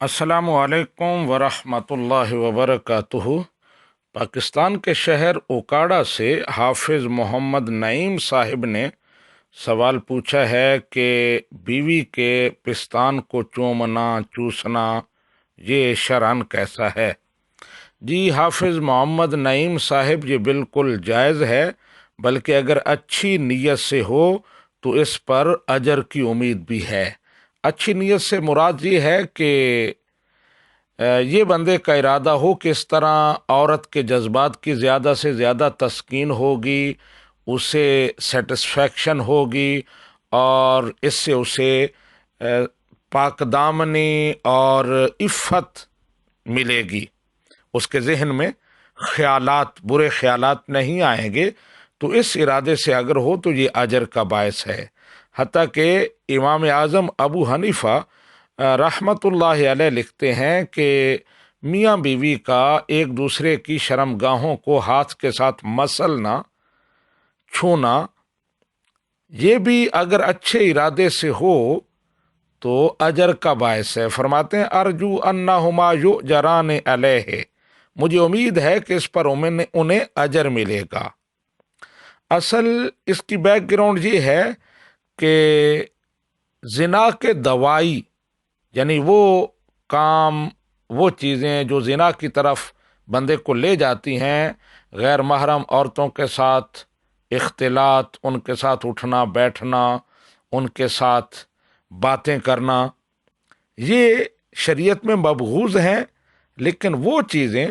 السلام علیکم ورحمۃ اللہ وبرکاتہ۔ پاکستان کے شہر اوکاڑا سے حافظ محمد نعیم صاحب نے سوال پوچھا ہے کہ بیوی کے پستان کو چومنا چوسنا یہ شرعن کیسا ہے؟ جی حافظ محمد نعیم صاحب، یہ بالکل جائز ہے، بلکہ اگر اچھی نیت سے ہو تو اس پر اجر کی امید بھی ہے۔ اچھی نیت سے مراد یہ ہے کہ یہ بندے کا ارادہ ہو کہ اس طرح عورت کے جذبات کی زیادہ سے زیادہ تسکین ہوگی، اسے سیٹسفیکشن ہوگی، اور اس سے اسے پاک دامنی اور عفت ملے گی، اس کے ذہن میں برے خیالات نہیں آئیں گے۔ تو اس ارادے سے اگر ہو تو یہ اجر کا باعث ہے۔ حتیٰ کہ امام اعظم ابو حنیفہ رحمۃ اللہ علیہ لکھتے ہیں کہ میاں بیوی کا ایک دوسرے کی شرم گاہوں کو ہاتھ کے ساتھ مسلنا، چھونا، یہ بھی اگر اچھے ارادے سے ہو تو اجر کا باعث ہے۔ فرماتے ہیں ارجو انہما یؤجران علیہ، مجھے امید ہے کہ اس پر انہیں اجر ملے گا۔ اصل اس کی بیک گراؤنڈ یہ ہے کہ زنا کے دوائی، یعنی وہ کام، وہ چیزیں جو زنا کی طرف بندے کو لے جاتی ہیں، غیر محرم عورتوں کے ساتھ اختلاط، ان کے ساتھ اٹھنا بیٹھنا، ان کے ساتھ باتیں کرنا، یہ شریعت میں مبغوض ہیں۔ لیکن وہ چیزیں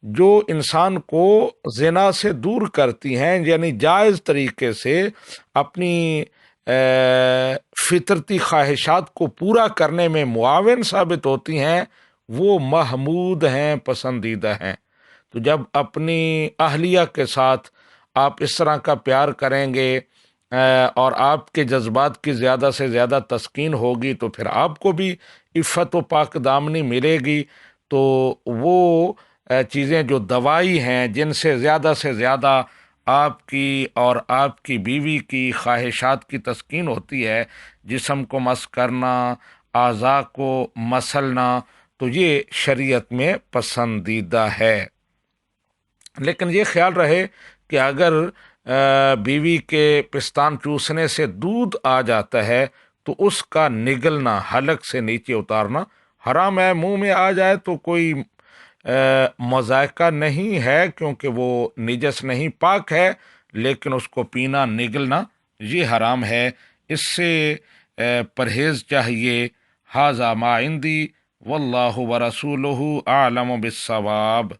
جو انسان کو زنا سے دور کرتی ہیں، یعنی جائز طریقے سے اپنی فطرتی خواہشات کو پورا کرنے میں معاون ثابت ہوتی ہیں، وہ محمود ہیں، پسندیدہ ہیں۔ تو جب اپنی اہلیہ کے ساتھ آپ اس طرح کا پیار کریں گے اور آپ کے جذبات کی زیادہ سے زیادہ تسکین ہوگی، تو پھر آپ کو بھی عفت و پاک دامنی ملے گی۔ تو وہ چیزیں جو دوائی ہیں، جن سے زیادہ آپ کی اور آپ کی بیوی کی خواہشات کی تسکین ہوتی ہے، جسم کو مس کرنا، اعضاء کو مسلنا، تو یہ شریعت میں پسندیدہ ہے۔ لیکن یہ خیال رہے کہ اگر بیوی کے پستان چوسنے سے دودھ آ جاتا ہے تو اس کا نگلنا، حلق سے نیچے اتارنا حرام ہے۔ منہ میں آ جائے تو کوئی مذائقہ نہیں ہے، کیونکہ وہ نجس نہیں، پاک ہے، لیکن اس کو پینا، نگلنا یہ حرام ہے۔ اس سے پرہیز چاہیے۔ ھذا ما عندی واللہ ورسولہ اعلم بالصواب۔